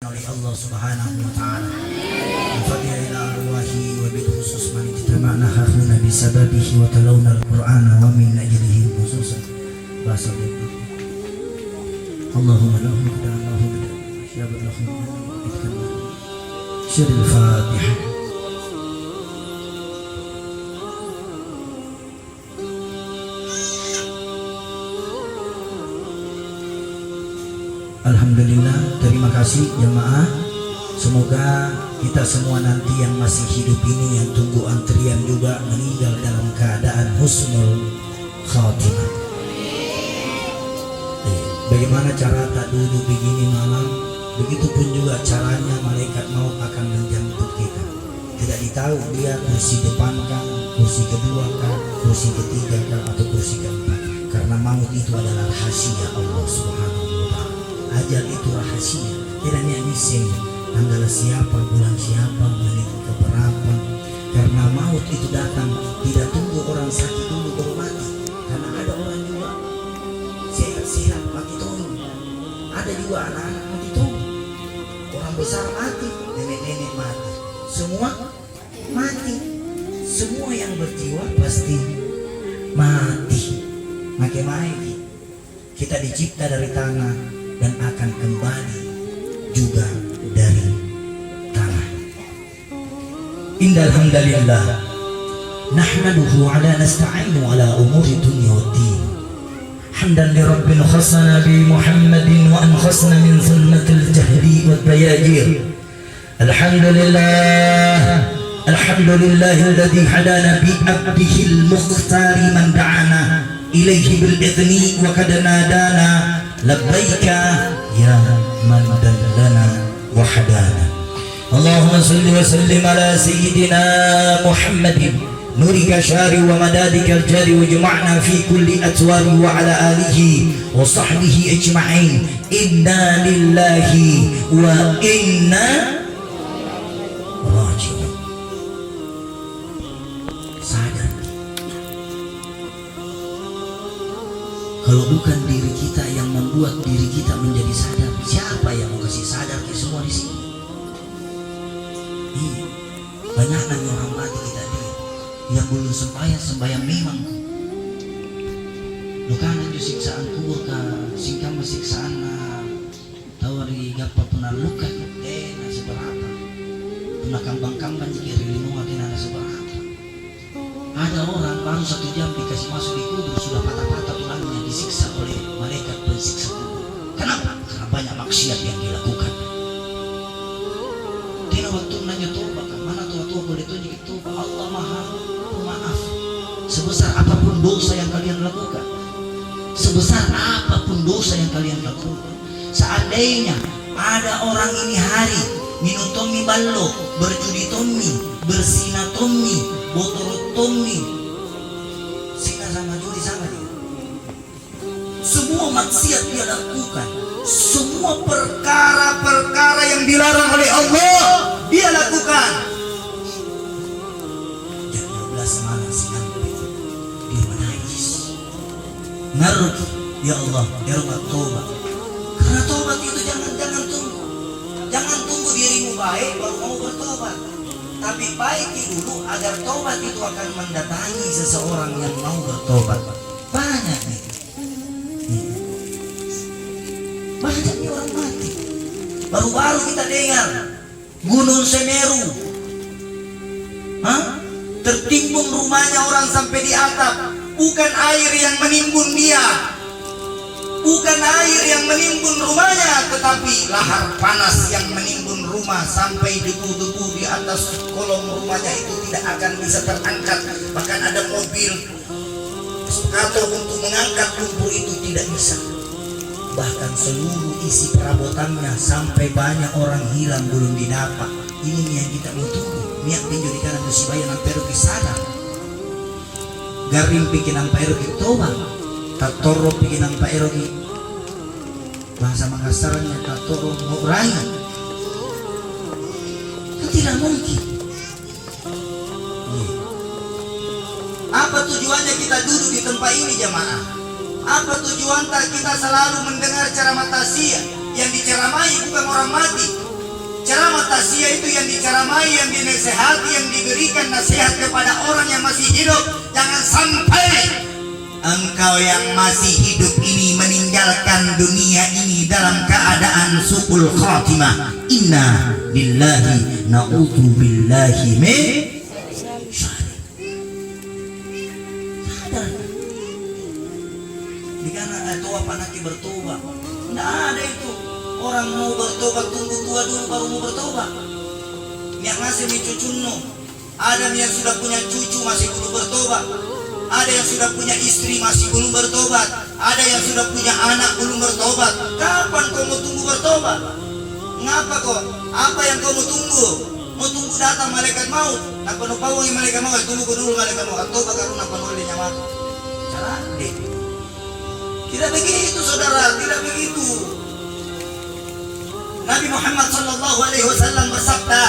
oleh Allah Subhanahu wa taala. Fadila ila arwahi wa bil khusus man ijtama'na hahuna bisababihi wa talawna al-Qur'ana wa min ajlihi khususan basabi. Allahumma lahu Allahumma syabat lahu syiril Fatihah. Alhamdulillah, terima kasih jemaah. Semoga kita semua nanti yang masih hidup ini, yang tunggu antrian juga, meninggal dalam keadaan husnul khatimah. Bagaimana cara tak duduk begini malam, begitupun juga caranya malaikat maut akan menjemput kita. Tidak ditahu dia kursi depan kah, kursi kedua kah, kursi ketiga kah, atau kursi keempat. Karena maut itu adalah rahasia Allah Subhanahu wa ta'ala. Ajal itu rahasia, tidak nyiseng tanggal siapa, bulan siapa, menit keberapa. Karena maut itu datang, tidak tunggu orang sakit dulu baru mati. Karena ada orang juga sehat-sehat mati tunggu, ada juga anak-anak mati tunggu, orang besar mati, nenek-nenek mati, semua mati. Semua yang berjiwa pasti mati. Maki-maki kita dicipta dari tanah dan akan kembali juga dari tanah. Innal hamdalillah nahmaduhu ala nasta'inu ala umuri dunya waddin. Hamdan li rabbil khassana bi Muhammadin wa an khassana min sunnatil jahli wal bayajir. Alhamdulillah alladhi hadana bi abdihi al-mukhtar man da'ana ilayhi bil idni wa qad nadana labbaika ya man dallana wa hadana. Allahumma salli wa sallim ala sayyidina Muhammadin nurika syari wa madadika al-jari wa juma'na fi kulli atwari wa ala alihi wa sahbihi ajma'in. Inna lillahi wa inna raji'un. Sadar, kalau bukan diri kita yang membuat diri kita menjadi sadar, siapa yang mau kasih sadar ke semua di sini? Banyak nanya orang mati kita dia yang belum sembahyang memang. Lukanan ju siksaan kubur ka singkam siksaan tawari gapa puna luka na seberapa. Puna kambang-kambang jika rilinunga na seberapa. Ada orang baru 1 jam dikasih masuk di kubur sudah patah-patah tulangnya disiksa oleh malaikat pensiksa kubur. Kenapa? Karena banyak maksiat yang dilakukan. Tidak waktu nanya tobat, mana tua-tua boleh tunjuk tobat. Allah Maha Pemaaf. Sebesar apapun dosa yang kalian lakukan, sebesar apapun dosa yang kalian lakukan, seandainya ada orang ini hari minum tomi ballo, berjudi tomi, bersina tomi, botorot tomi, sina sama judi sama dia. Semua maksiat dia lakukan, semua perkara-perkara yang dilarang oleh Allah dia lakukan. Jam 12 malam sampai dia menangis, ngarut, ya Allah, ya Allah tobat. Karena tobat itu jangan tunggu dirimu baik baru mau bertobat. Tapi baiki dulu agar tobat itu akan mendatangi seseorang yang mau bertobat. Banyak nih. Banyak nih orang mati. Baru-baru kita dengar Gunung Semeru, tertimbun rumahnya orang sampai di atap. Bukan air yang menimbun dia, bukan air yang menimbun rumahnya, tetapi lahar panas yang menimbun rumah sampai debu-debu di atas kolom rumahnya itu tidak akan bisa terangkat. Bahkan ada mobil eskavator untuk mengangkat lumpur itu tidak bisa. Bahkan seluruh isi perabotannya sampai banyak orang hilang belum didapat. Ini yang kita mau tunggu. Niat pinjau di kanan musibah yang nampero sadar. Garing bikin nampero di toba, tatoro bikin nampero di bahasa Makassarnya tatoro ngurai. Itu tidak mungkin. Apa tujuannya kita duduk di tempat ini jemaah? Apa tujuan kita selalu mendengar ceramah tasya yang diceramai bukan orang mati, Ceramah taziah itu yang diceramai, yang dinasehati, yang diberikan nasihat kepada orang yang masih hidup. Jangan sampai engkau yang masih hidup ini meninggalkan dunia ini dalam keadaan su'ul khatimah. Inna lillahi na'udzu billahi min syarri. Sadar. Dikana itu apa nanti bertobat? Tidak ada itu. Orang mau bertobat tunggu tua dulu baru mau bertobat. Yang masih cucuno. Ada yang sudah punya cucu masih belum bertobat. Ada yang sudah punya istri masih belum bertobat. Ada yang sudah punya anak belum bertobat. Kapan kau mau tunggu bertobat? Ngapa kok? Apa yang kau mau tunggu? Mau tunggu datang malaikat maut? Nak penuh pawang malaikat maut? Tunggu dulu malaikat maut. Atau karena penuh oleh nyawa? Cara deh. Tidak begitu saudara, tidak begitu. Nabi Muhammad SAW bersabda,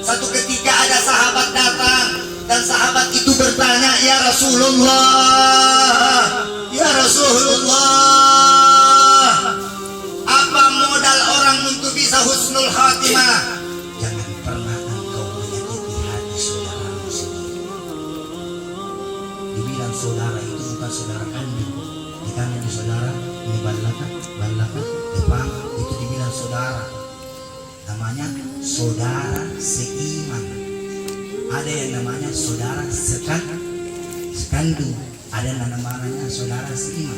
satu ketika ada sahabat datang dan sahabat itu bertanya, ya Rasulullah, ya Rasulullah, apa modal orang untuk bisa husnul khatimah? Jangan pernah engkau menyakiti hati saudaramu sendiri. Dibilang saudara itu bukan saudara kandung. Ditanya di saudara, ini balaka, depan itu dibilang saudara. Namanya saudara seiman. Ada yang namanya saudara sekandung. Ada yang namanya saudara seiman.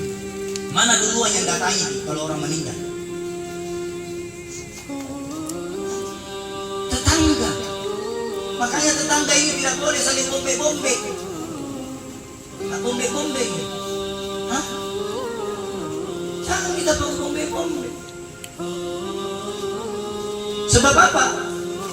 Mana duluan yang datangi kalau orang meninggal? Tetangga. Makanya tetangga ini tidak boleh saling bombe-bombe. Nah, bombe-bombe. Hah? Jangan kita bombe-bombe. Sebab apa?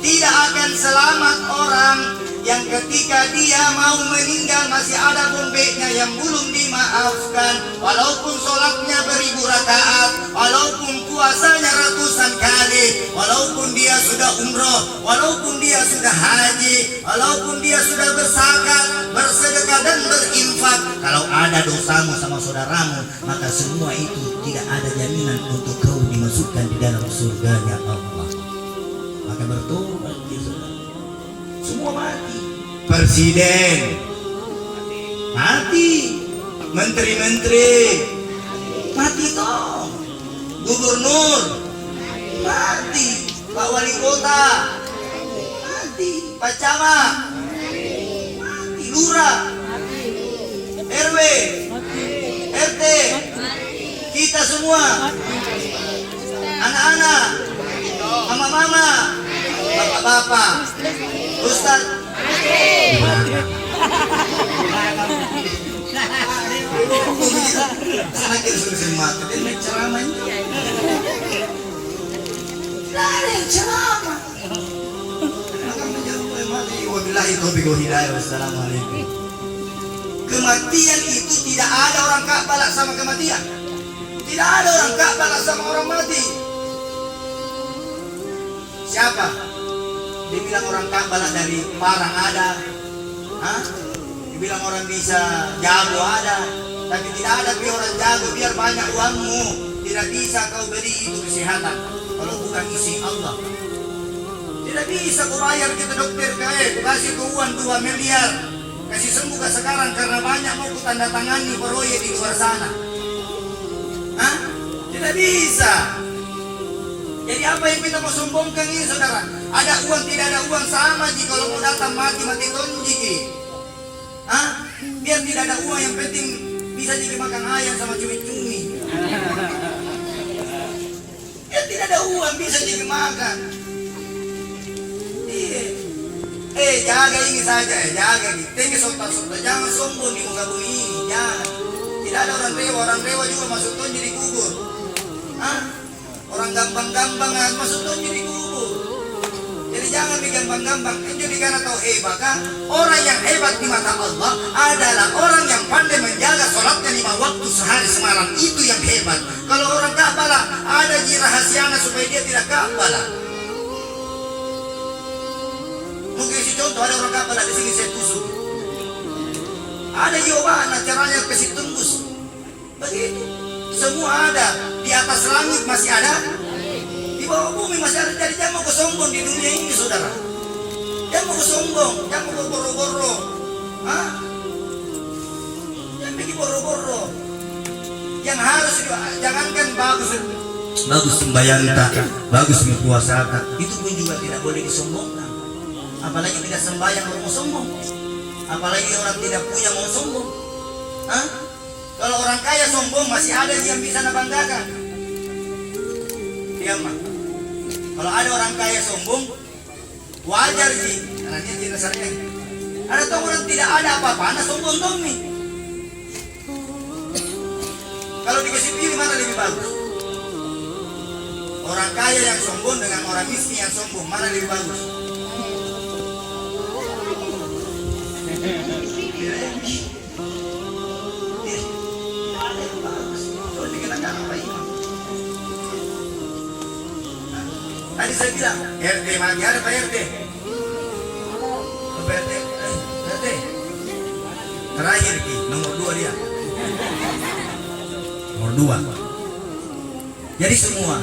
Tidak akan selamat orang yang ketika dia mau meninggal masih ada bombenya yang belum dimaafkan. Walaupun sholatnya beribu rakaat, walaupun puasanya ratusan kali, walaupun dia sudah umroh, walaupun dia sudah haji, walaupun dia sudah berzakat, bersedekah dan berinfak, kalau ada dosamu sama saudaramu, maka semua itu tidak ada jaminan untuk kau dimasukkan di dalam surganya Allah. Maka bertobat ya saudara. Semua mati. Presiden mati, menteri-menteri mati toh, gubernur mati, Pak Wali Kota mati, Pak Camat mati, Lurah, RW, RT, kita semua, anak-anak, mama-mama, bapak-bapak, Ustaz. Semakin sering mati, dia naik ceramah ini. Naik ceramah. Maka menjadi mati. Wabillahi taufiq wal hidayah. Wassalamualaikum. Kematian itu tidak ada orang kabalak sama kematian. Tidak ada orang kabalak sama orang mati. Siapa? Dibilang orang kabalak dari Parang ada. Hah? Dibilang orang bisa jago ada. Tapi tidak ada orang jago biar banyak uangmu. Tidak bisa kau beli itu kesehatan kalau bukan isi Allah. Tidak bisa kau bayar kita dokter kaya, kasih kau uang 2 miliar, kasih sembuh ke sekarang karena banyak mau tanda tangani proyek di luar sana. Hah? Tidak bisa. Jadi apa yang kita mau sombongkan ini saudara? Ada uang tidak ada uang sama jika kalau mau datang mati tonjiki. Hah? Biar tidak ada uang yang penting bisa jadi makan ayam sama cumi-cumi. Biar tidak ada uang bisa jadi makan. Iya. Jaga ini saja, jaga ini. Tinggi sota-sota, jangan sombong di muka bumi ini, jangan. Tidak ada orang rewa juga masuk tonji di kubur. Hah? Orang gampang-gampang masuk tonji di kubur. Jadi jangan digampang-gampang. Jadi karena tahu hebat kan? Orang yang hebat di mata Allah adalah orang yang pandai menjaga sholatnya 5 waktu sehari semalam. Itu yang hebat. Kalau orang kabalah ada rahasianya supaya dia tidak kabalah. Mungkin si contoh ada orang kabalah di sini saya tusuk. Ada jawaban caranya kasih tembus. Begitu. Semua ada. Di atas langit masih ada. Di Di bawah bumi masih ada. Jadi jangan mau kesombong di dunia ini, saudara. Jangan mau kesombong, jangan mau boro-boro. Hah? Jangan bikin boro-boro. Yang harus jangankan bagus sembahyang tak, bagus berpuasa tak, itu pun juga tidak boleh disombongkan. Apalagi tidak sembahyang mau sombong, apalagi orang tidak punya mau sombong. Hah? Kalau orang kaya sombong masih ada yang bisa nabanggakan. Diam mah. Kalau ada orang kaya sombong wajar sih, karena dia tidak sadar. Ada tuh orang tidak ada apa-apa, nah sombong dong nih. Kalau dikasih pilih mana lebih bagus? Orang kaya yang sombong dengan orang miskin yang sombong, mana lebih bagus? Tadi saya bilang, RT mana ada Pak RT? Pak RT, RT. Terakhir Ki, nomor 2 dia. Nomor 2. Jadi semua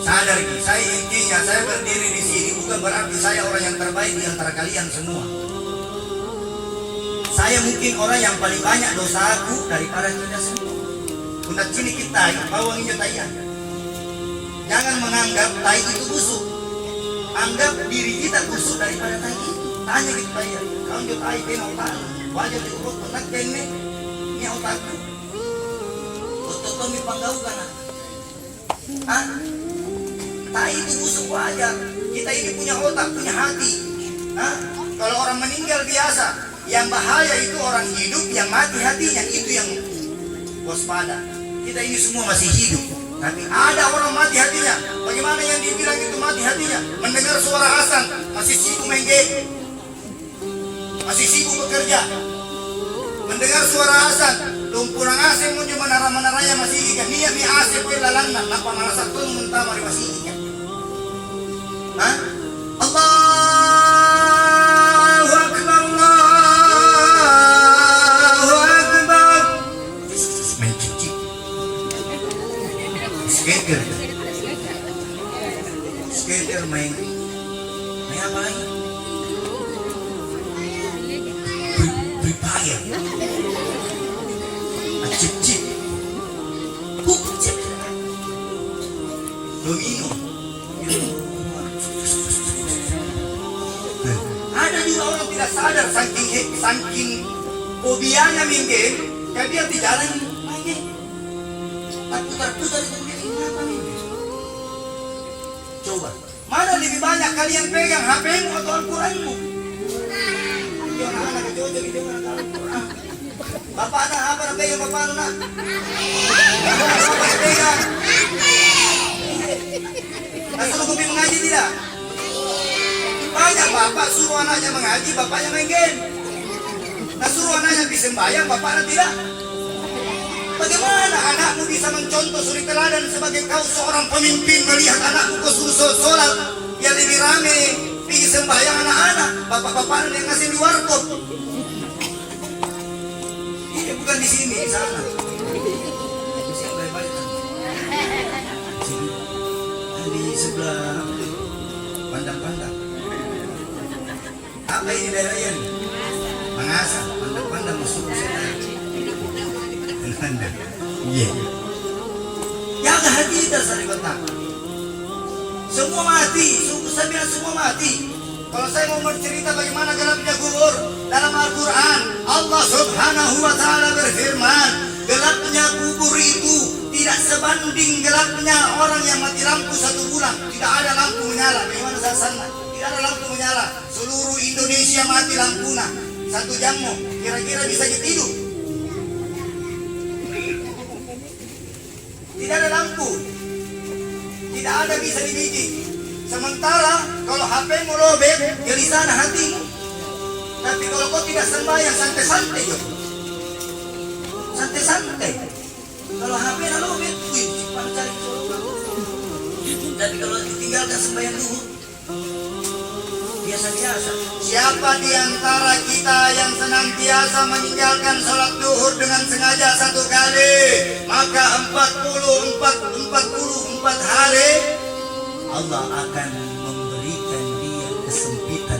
sadar Ki, saya intinya saya berdiri di sini bukan berarti saya orang yang terbaik di antara kalian semua. Saya mungkin orang yang paling banyak dosaku daripada kita semua. Untuk sini kita bawanginya tayang. Jangan menganggap tai itu busuk. Anggap diri kita busuk daripada tai itu. Tanya kita ya, kalau dia tai kena otak, wajar diurut tenak kene, ini otakku. Untuk kami panggaukan. Ah, tai itu busuk wajar. Kita ini punya otak, punya hati. Ah, kalau orang meninggal biasa, yang bahaya itu orang hidup yang mati hatinya, itu yang waspada. Kita ini semua masih hidup. Tapi ada orang mati hatinya. Bagaimana yang dibilang itu mati hatinya? Mendengar suara azan, masih sibuk main game, masih sibuk bekerja. Mendengar suara azan, lumpuran AC muncul menara-menaranya masih ikan. Niat ni AC pun lalangan, napa merasa tuh mentah mari masih ikan. Hah? Allahu Akbar, Allahu Akbar. Mencicip. Skater main apa lagi? Free Fire, cip domino. Ada juga orang tidak sadar saking fobianya main game, kayak dia tidak jalan main game. Tak putar-putar itu dia kenapa nih? Coba, mana lebih banyak kalian pegang HP-mu atau Al-Quranmu? Dia anak-anak kecil-kecil itu Al-Quran. Bapak anak apa nak pegang bapak anak? Apa nak pegang? Asal kopi mengaji tidak? Banyak bapak suruh anaknya mengaji, bapaknya main game. Nah suruh anaknya bisa sembahyang, bapaknya tidak. Bagaimana anakmu bisa mencontoh suri teladan sebagai kau seorang pemimpin melihat anakmu kau suruh sholat yang lebih rame pergi sembahyang anak-anak, bapak-bapak yang ngasih di warkop. Ini bukan di sini, di sana. Di sebelah pandang-pandang. Apa ini daerah ini? Mengasah, pandang-pandang masuk ke sana. Anda, iya. Jaga hati kita saribata. Semua mati, sungguh saya bilang semua mati. Kalau saya mau bercerita bagaimana gelapnya kubur dalam Al-Quran, Allah Subhanahu Wa Taala berfirman, gelapnya kubur itu tidak sebanding gelapnya orang yang mati lampu 1 bulan. Tidak ada lampu menyala. Bagaimana sana? Tidak ada lampu menyala. Seluruh Indonesia mati lampunya 1 jam, kira-kira bisa tidur. Tidak ada lampu, tidak ada bisa dibiji. Sementara kalau HP-mu robek, gelisah hatimu. Tapi kalau kau tidak sembahyang, santai-santai jo. Santai-santai. Kalau HP nak robek, cepat cari solusi. Tapi kalau ditinggalkan sembahyang dulu, biasa-biasa. Siapa di antara kita yang senantiasa meninggalkan sholat duhur dengan sengaja 1 kali, maka 44 hari Allah akan memberikan dia kesempitan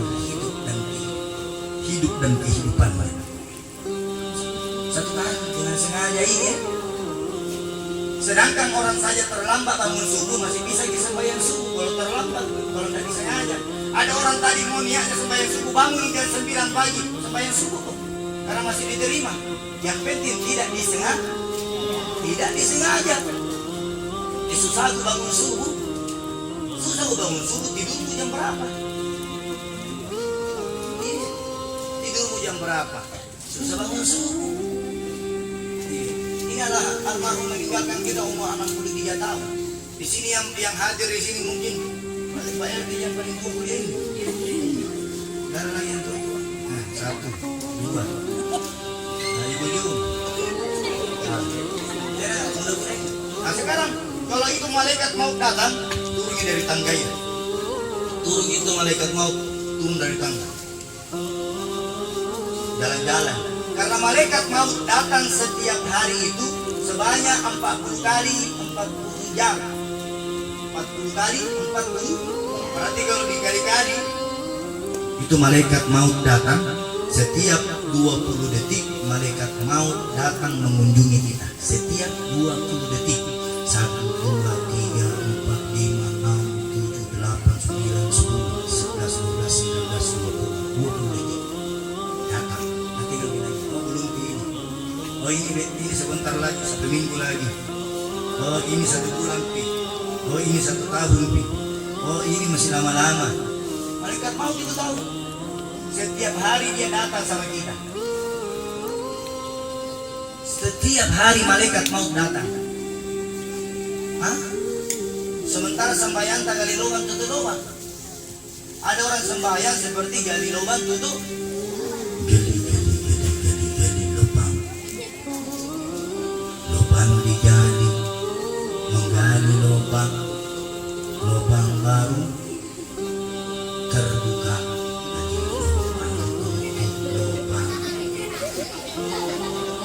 hidup dan kehidupannya. Satu kali dengan sengaja ini ya. Sedangkan orang saja terlambat bangun subuh masih bisa sembahyang subuh. Kalau terlambat, kalau tidak disengaja. Ada orang tadi mau niatnya sembahyang subuh, bangun jam 9 pagi sembahyang subuh kok. Karena masih diterima. Yang penting tidak disengaja. Tidak disengaja. Susah aku bangun subuh. Susah aku bangun subuh, tidurmu jam berapa? Tidurmu jam berapa? Susah bangun subuh. Ini adalah almarhum meninggalkan kita umur 63 tahun. Di sini yang hadir di sini mungkin banyak yang paling tua kuliah ini. Karena yang tua. Nah, 1, 2. Nah, ibu juga. Nah, sekarang kalau itu malaikat maut datang, turun dari tangganya. Turun itu malaikat maut turun dari tangga. Jalan-jalan. Karena malaikat maut datang setiap hari itu sebanyak 40 kali 40 jam. 40 kali 40. Berarti kalau dikali-kali itu malaikat maut datang setiap 20 detik. Malaikat maut datang mengunjungi kita setiap 20 detik. 1, 2, 3, 4, 5, 6, 7, 8, 9, 10, 11, 12, 13, 20 detik datang. Nanti kalau bilang, oh belum ini. Oh ini sebentar lagi, 1 minggu lagi. Oh ini 1 bulan pi. Oh ini 1 tahun pi. Oh ini masih lama-lama. Malaikat maut itu tahu. Setiap hari dia datang sama kita. Setiap hari malaikat maut datang. Hah? Sementara sembahyang tak gali lubang tutup lubang. Ada orang sembahyang seperti gali lubang tutup. Gali lubang. Lubang digali, menggali lubang, lubang baru terbuka. Gali lubang tutup lubang.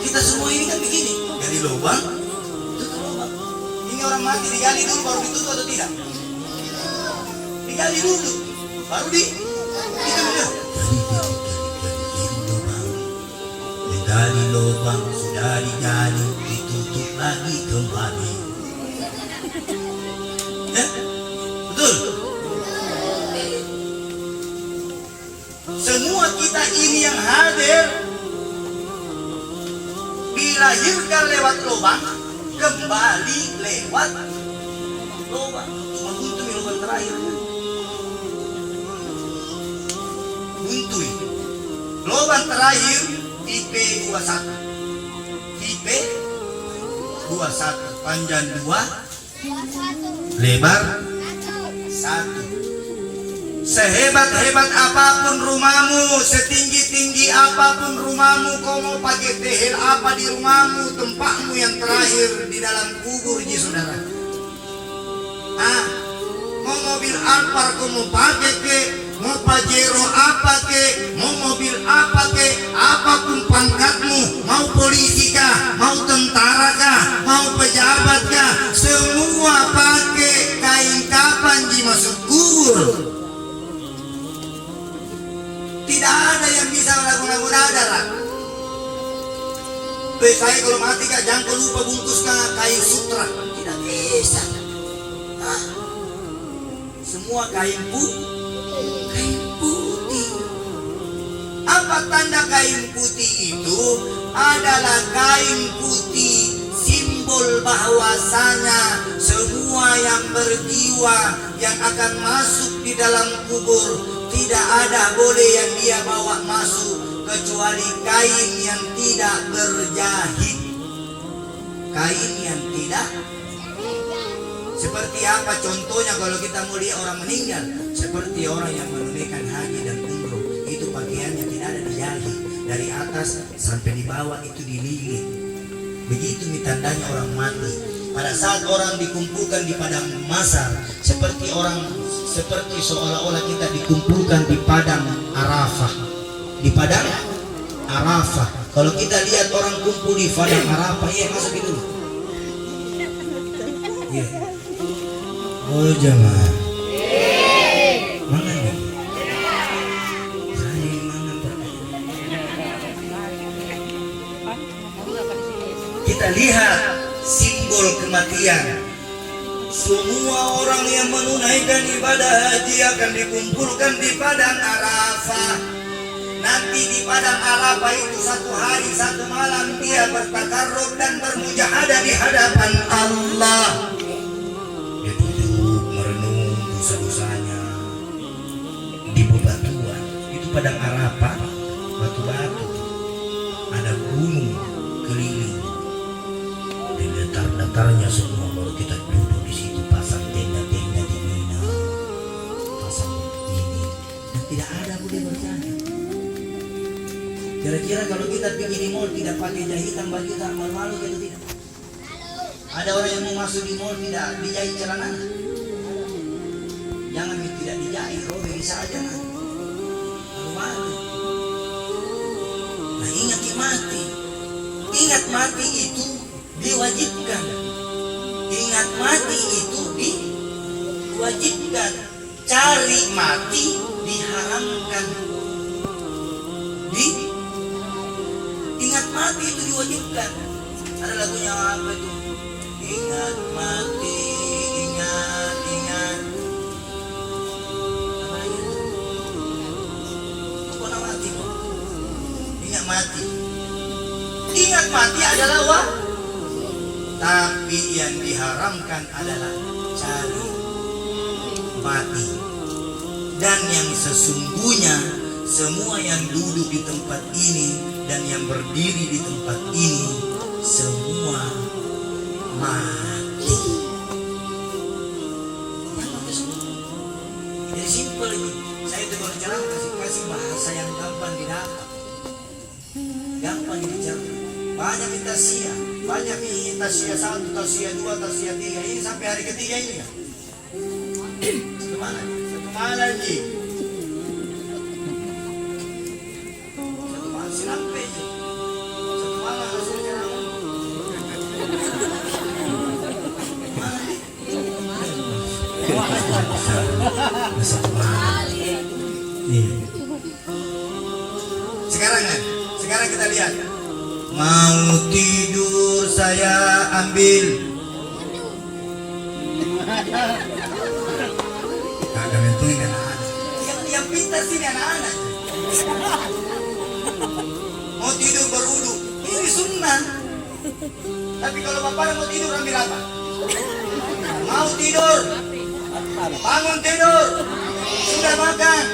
Kita semua ini kan begini, gali lubang. Orang mati digali dulu baru ditutup atau tidak? Digali dulu baru kita benar. Digali lubang sudah digali ditutup lagi kembali. Betul. Semua kita ini yang hadir dilahirkan lewat lubang, kembali lewat lubang. Cuma buntu lubang terakhir. Buntu lubang terakhir IP 21. IP 21, panjang 2, lebar 1. Sehebat-hebat apapun rumahmu, setinggi-tinggi apapun rumahmu, kau mau pakai tehel apa di rumahmu, tempatmu yang terakhir di dalam kubur ji saudara. Mau mobil Alphard kau mau pakai ke, mau Pajero apa ke, mau mobil apa ke, apapun pangkatmu, mau polisi kah, mau tentara kah, mau pejabat kah, semua pakai kain kapan ji masuk kubur. Tidak ada yang bisa melakukan darat. Saya kalau mati kak jangan lupa bungkuskan kain sutra. Tidak bisa. Semua kain putih. Apa tanda kain putih itu? Adalah kain putih simbol bahwasanya semua yang berjiwa yang akan masuk di dalam kubur tidak ada boleh yang dia bawa masuk kecuali kain yang tidak berjahit. Kain yang tidak. Seperti apa contohnya kalau kita mau lihat orang meninggal? Seperti orang yang menunaikan haji dan umroh. Itu pakaiannya tidak ada dijahit. Dari atas sampai di bawah itu dililit. Begitu tandanya orang mati. Pada saat orang dikumpulkan di padang mahsyar, seperti seolah-olah kita dikumpulkan di padang Arafah. Di padang Arafah. Kalau kita lihat orang kumpul di padang Arafah, masuk itu. Iya. Oh jemaah. Kita lihat simbol kematian. Semua orang yang menunaikan ibadah haji akan dikumpulkan di padang Arafah. Nanti di padang Arafah itu 1 hari 1 malam dia bertakarrub dan bermujahadah di hadapan Allah. Dia duduk merenung dosa-dosanya di bebatuan. Itu padang Arafah, batu-batu, ada gunung keliling, di datar-datarnya semua. Baru kita duduk di situ, pasang tenda-tenda di Mina, pasang ini, dan tidak ada boleh berjalan. Kira-kira kalau kita pergi di mall tidak pakai jahitan baju, tak malu-malu gitu tidak? Ada orang yang mau masuk di mall tidak dijahit celana? Jangan tidak dijahit, robek bisa aja kan? Malu-malu. Nah ingat mati. Ingat mati itu diwajibkan. Ingat mati itu diwajibkan. Cari mati diharamkan. Ingat mati itu diwajibkan. Ada lagunya apa itu? Ingat mati, ingat. Apa lagi? Pokoknya mati kok. Ingat mati. Ingat mati adalah tapi yang diharamkan adalah cari mati. Dan yang sesungguhnya semua yang duduk di tempat ini dan yang berdiri di tempat ini semua mati. Jadi simpel ini. Saya itu kalau cara kasih bahasa yang gampang didapat, gampang dicerna. Banyak tasia, banyak ini tasia 1, tasia 2, tasia 3. Ini sampai hari ketiga ini ya. Satu malam ji. Satu malam sinampe ji. Satu malam langsung ceramah. Satu malam. Sekarang kita lihat. Mau tidur saya ambil. Kagak mentungin anak-anak. Yang pintar sini anak-anak. Mau tidur berwudu, ini sunnah. Tapi kalau bapak mau tidur ambil apa? Mau tidur, bangun tidur, sudah makan.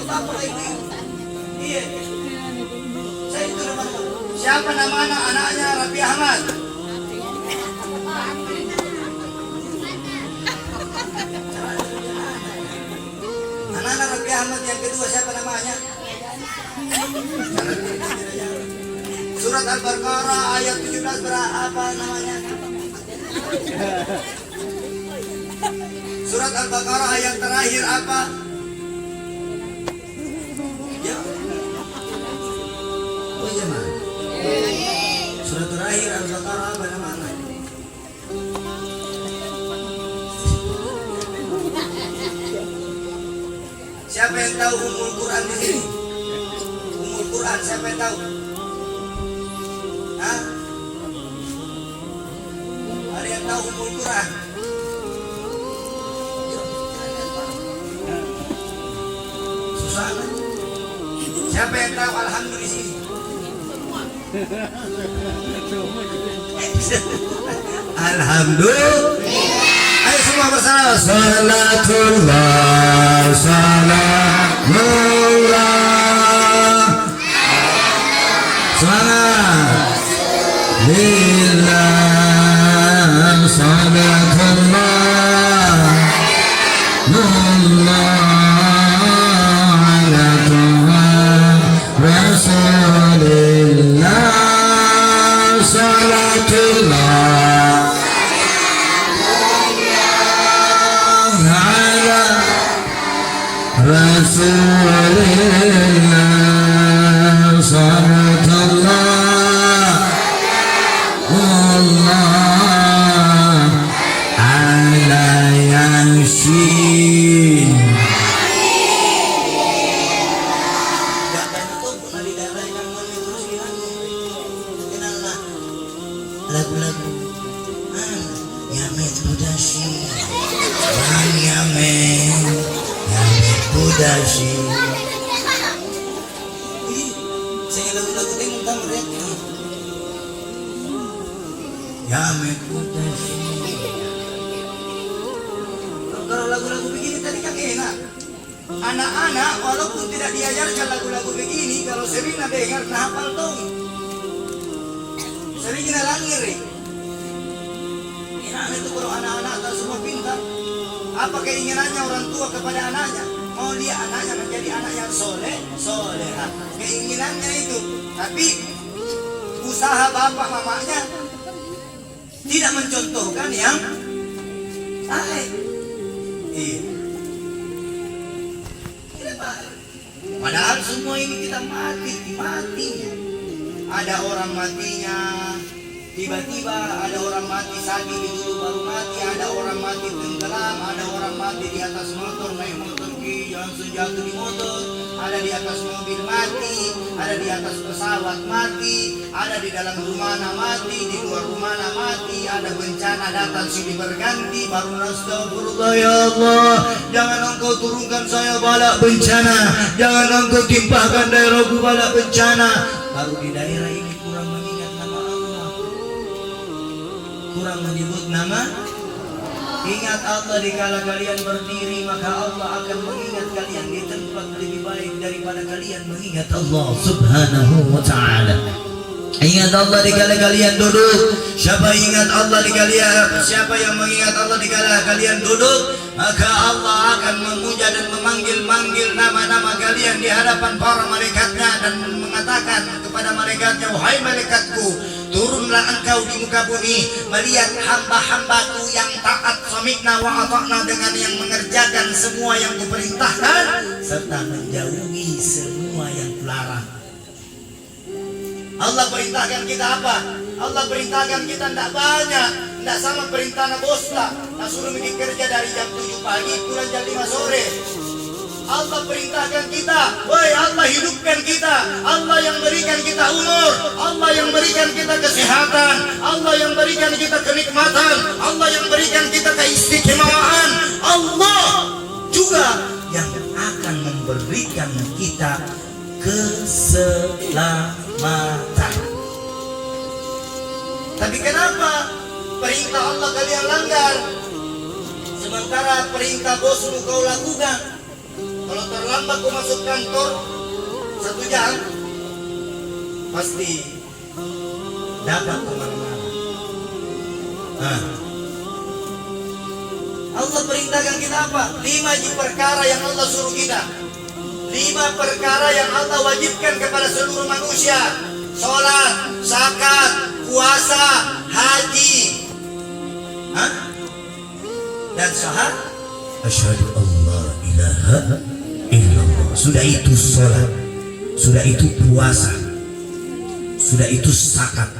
Apa itu? Iya. Saya itu nama. Siapa nama anaknya Rabi Ahmad? Anak Rabi Ahmad yang kedua siapa namanya? Surat Al-Baqarah ayat 17 berapa namanya? Surat Al-Baqarah ayat terakhir apa? Surat terakhir Al-Baqarah apa namanya? Siapa yang tahu Ummul Quran di sini? Ummul Quran siapa yang tahu? Hah? Ada yang tahu Ummul Quran? Susah kan? Siapa yang tahu Alhamdulillah di sini? Alhamdulillah. Ayo semua bersama. Salatullah, salamullah. Salat lillah, salatullah, mullah ala Tuhan Rasulillah. Salatullah ala Rasulillah. Salatullah Allah mereka. Ya mekutas. Kalau lagu-lagu begini tadi kan enak. Anak-anak walaupun tidak diajarkan lagu-lagu begini, kalau sering dengar nah hafal tong. Sering langir. Enak itu kalau anak-anak tak semua pintar. Apa keinginannya orang tua kepada anaknya? Mau dia anaknya menjadi anak yang soleh. Keinginannya itu. Tapi usaha bapak mamanya tidak mencontohkan yang baik. Iya. Padahal semua ini kita mati. Ada orang matinya tiba-tiba, ada orang mati sakit dulu baru mati, ada orang mati tenggelam, ada orang mati di atas motor, naik motor langsung jatuh di motor, ada di atas mobil mati, ada di atas pesawat mati, ada di dalam rumah mati, di luar rumah mati, ada bencana datang silih berganti, baru astagfirullah ya Allah, jangan engkau turunkan saya bala bencana, jangan engkau timpahkan daerahku bala bencana. Baru di daerah ini kurang mengingat nama Allah, kurang menyebut nama. Ingat Allah dikala kalian berdiri, maka Allah akan mengingat kalian di tempat lebih baik daripada kalian mengingat Allah subhanahu wa ta'ala. Ingat Allah dikala kalian duduk. Siapa ingat Allah siapa yang mengingat Allah dikala kalian duduk, maka Allah akan memuja dan memanggil nama-nama kalian di hadapan para malaikatnya dan mengatakan kepada malaikatnya, wahai malaikatku, turunlah engkau di muka bumi melihat hamba-hambaku yang taat sami'na wa ata'na dengan yang mengerjakan semua yang kuperintahkan serta menjauhi semua yang kularang. Allah perintahkan kita apa? Allah perintahkan kita tidak banyak, tidak sama perintah bos lah. Nak suruh bikin kerja dari jam 7 pagi pulang jam 5 sore. Allah perintahkan kita, woi Allah hidupkan kita, Allah yang berikan kita umur, Allah yang berikan kita kesehatan, Allah yang berikan kita kenikmatan, Allah yang berikan kita keistimewaan, Allah juga yang akan memberikan kita keselamatan. Tapi kenapa perintah Allah kalian langgar, sementara perintah bosmu kau lakukan? Kalau terlambat kau masuk kantor 1 jam, pasti dapat kemana-mana. Allah perintahkan kita apa? 5 perkara yang Allah suruh kita. 5 perkara yang Allah wajibkan kepada seluruh manusia: sholat, zakat, puasa, haji, dan syahadat. Asyhadu Allah ilaha illallah. Sudah itu sholat, sudah itu puasa, sudah itu zakat,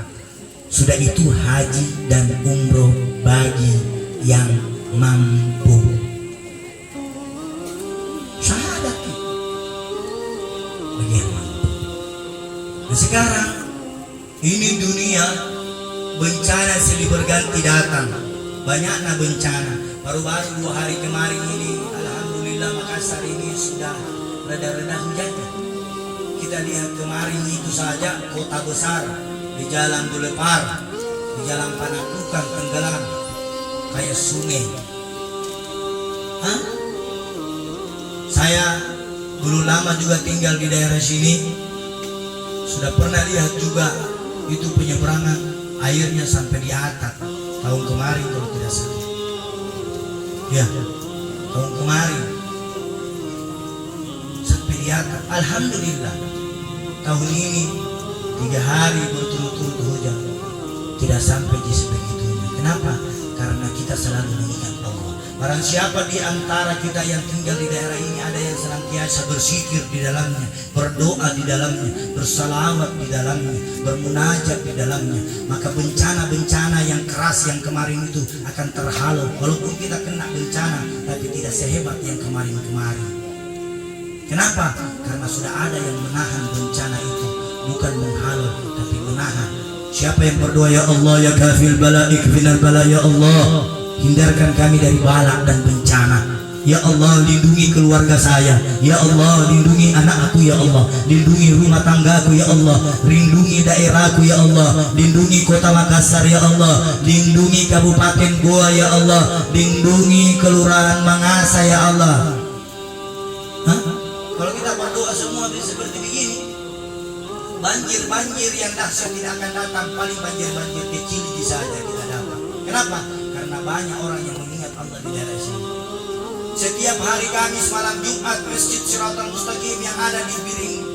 sudah itu haji dan umroh bagi yang mampu. Syahadat bagi yang mampu. Nah sekarang ini dunia bencana silih berganti datang, banyaknya bencana. Baru-baru 2 hari kemarin ini, alhamdulillah Makassar ini sudah reda-reda hujannya. Kita lihat kemarin itu saja kota besar, di jalan Bulepar, di jalan Panakukang tenggelam kayak sungai. Saya dulu lama juga tinggal di daerah sini, sudah pernah lihat juga itu penyeberangan airnya sampai di atap tahun kemarin kalau tidak salah. Ya, tahun kemarin sampai di atap. Alhamdulillah tahun ini 3 hari berturut-turut hujan, tidak sampai di sebegitunya. Kenapa? Karena kita selalu mengingat Allah. Barang siapa di antara kita yang tinggal di daerah ini ada yang senantiasa berzikir di dalamnya, berdoa di dalamnya, bersalawat di dalamnya, bermunajat di dalamnya, maka bencana-bencana yang keras yang kemarin itu akan terhalau. Walaupun kita kena bencana, tapi tidak sehebat yang kemarin-kemarin. Kenapa? Karena sudah ada yang menahan bencana itu, bukan menghalau, tapi menahan. Siapa yang berdoa, ya Allah ya kafil bala ikfinal bala, ya Allah hindarkan kami dari bala dan bencana. Ya Allah, lindungi keluarga saya. Ya Allah, lindungi anak aku. Ya Allah, lindungi rumah tanggaku. Ya Allah, lindungi daerahku. Ya Allah, lindungi kota Makassar. Ya Allah, lindungi Kabupaten Goa. Ya Allah, lindungi Kelurahan Mangasa. Ya Allah. Hah? Kalau kita berdoa semua seperti begini, banjir-banjir yang dahsyat tidak akan datang. Paling banjir-banjir kecil saja kita dapat. Kenapa? Karena banyak orang yang mengingat Allah di daerah sini. Setiap hari Kamis malam Jumat, Masjid Siratal Mustaqim yang ada di Biring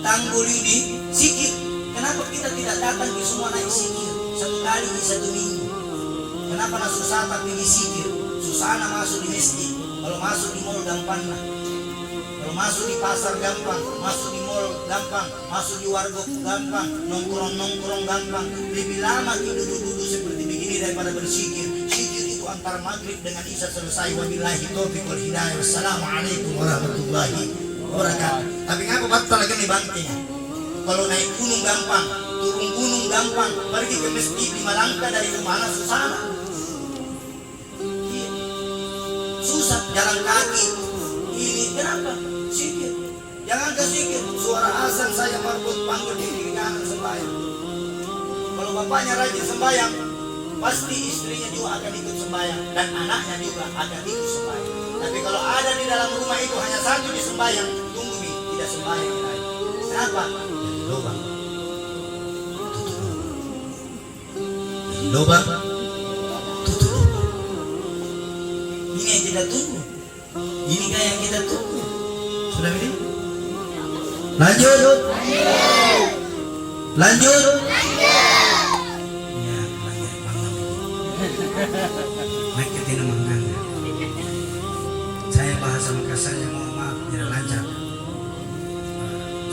Tanggul ini zikir. Kenapa kita tidak datang ke semua naik zikir satu kali di satu minggu? Kenapa nak susah tak pergi zikir? Susah nak masuk di masjid. Kalau masuk di mall gampang lah. Kalau masuk di pasar gampang, masuk di mall gampang, masuk di warung gampang, nongkrong gampang. Lebih lama kita duduk-duduk seperti begini daripada berzikir. Antara maghrib dengan isya selesai. Wabillahi taufiq wal hidayah. Wassalamualaikum warahmatullahi wabarakatuh. Tapi ngapa batal lagi nih bangkainya? Kalau naik gunung gampang, turun gunung gampang, pergi ke masjid 5 langkah dari rumah susah. Susah jalan kaki. Ini kenapa? Zikir. Jangan ke zikir. Suara azan saya marbut panggil diri kanan sembahyang. Kalau bapaknya rajin sembahyang, pasti istrinya juga akan ikut sembahyang dan anaknya juga akan ikut sembahyang. Tapi kalau ada di dalam rumah itu hanya satu di sembahyang, tunggu nih, tidak sembahyang lagi. Kenapa? Jadi lubang. Jadi lubang. Tutup lubang. Ini yang kita tunggu. Ini kayak yang kita tunggu. Sudah ini? Lanjut. Lanjut. Makin menang. Saya bahasa Makassarnya mohon maaf tidak lancar,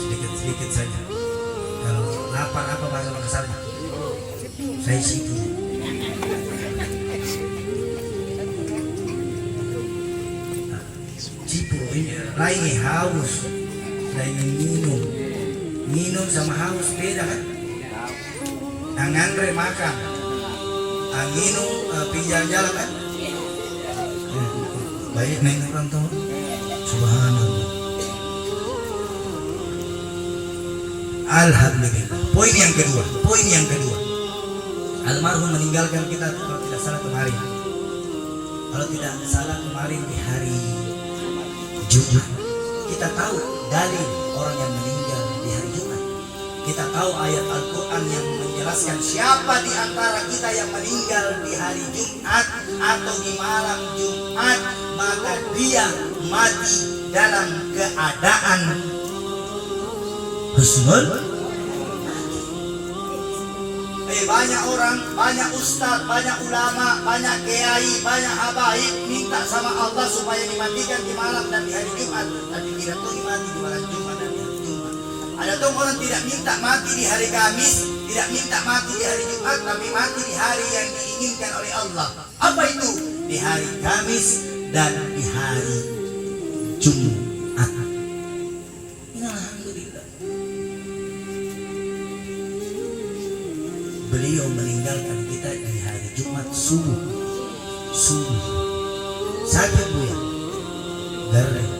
sedikit saja. Kalau lapar apa bahasa Makassarnya? Saya situ. Cipu ini lainnya haus, lainnya minum sama haus beda kan? Angandre makan. Minum pinjam jalan kan? Baik nih orang tua. Subhanallah. Alhamdulillah. Poin yang kedua. Almarhum meninggalkan kita kalau tidak salah kemarin. Kalau tidak salah kemarin di hari Jumat. Kita tahu dalil orang yang meninggal di hari Jumat. Kita tahu ayat Al-Quran yang menjelaskan siapa di antara kita yang meninggal di hari Jumat atau di malam Jumat, maka dia mati dalam keadaan husnul. Banyak orang, banyak ustaz, banyak ulama, banyak kiai, banyak habaib minta sama Allah supaya dimatikan di malam dan di hari Jumat, tapi tidak tahu mati di malam Jumat dan di hari Jumat. Ada tuh orang tidak minta mati di hari Kamis, tidak minta mati di hari Jumat, tapi mati di hari yang diinginkan oleh Allah. Apa itu? Di hari Kamis dan di hari Jumat. Alhamdulillah. Beliau meninggalkan kita di hari Jumat subuh. Sakit bu ya, garing,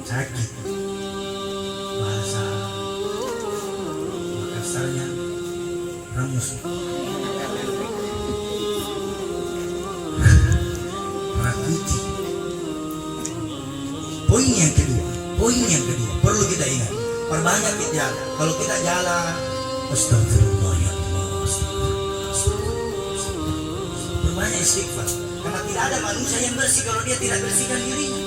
sakit. Bahasa Makassarnya rangus. Rakuti. Poin yang kedua perlu kita ingat, perbanyak kita. Kalau kita jalan, astagfirullah ya Allah, perbanyak istighfar. Karena tidak ada manusia yang bersih kalau dia tidak bersihkan dirinya.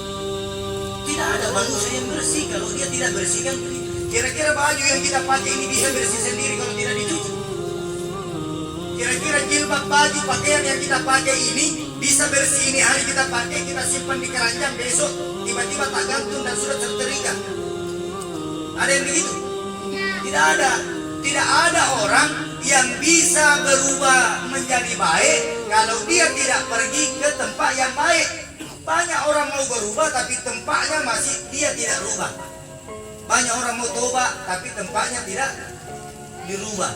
Tidak ada manusia yang bersih kalau dia tidak bersihkan dirinya. Kira-kira baju yang kita pakai ini bisa bersih sendiri kalau tidak dicuci? Kira-kira jilbab, baju, pakaian yang kita pakai ini bisa bersih ini hari kita pakai, kita simpan di keranjang, besok tiba-tiba tak gantung dan sudah terterikat? Ada yang begitu? Tidak ada orang yang bisa berubah menjadi baik kalau dia tidak pergi ke tempat yang baik. Banyak orang mau berubah tapi tempatnya masih dia tidak rubah. Banyak orang mau tobat tapi tempatnya tidak dirubah.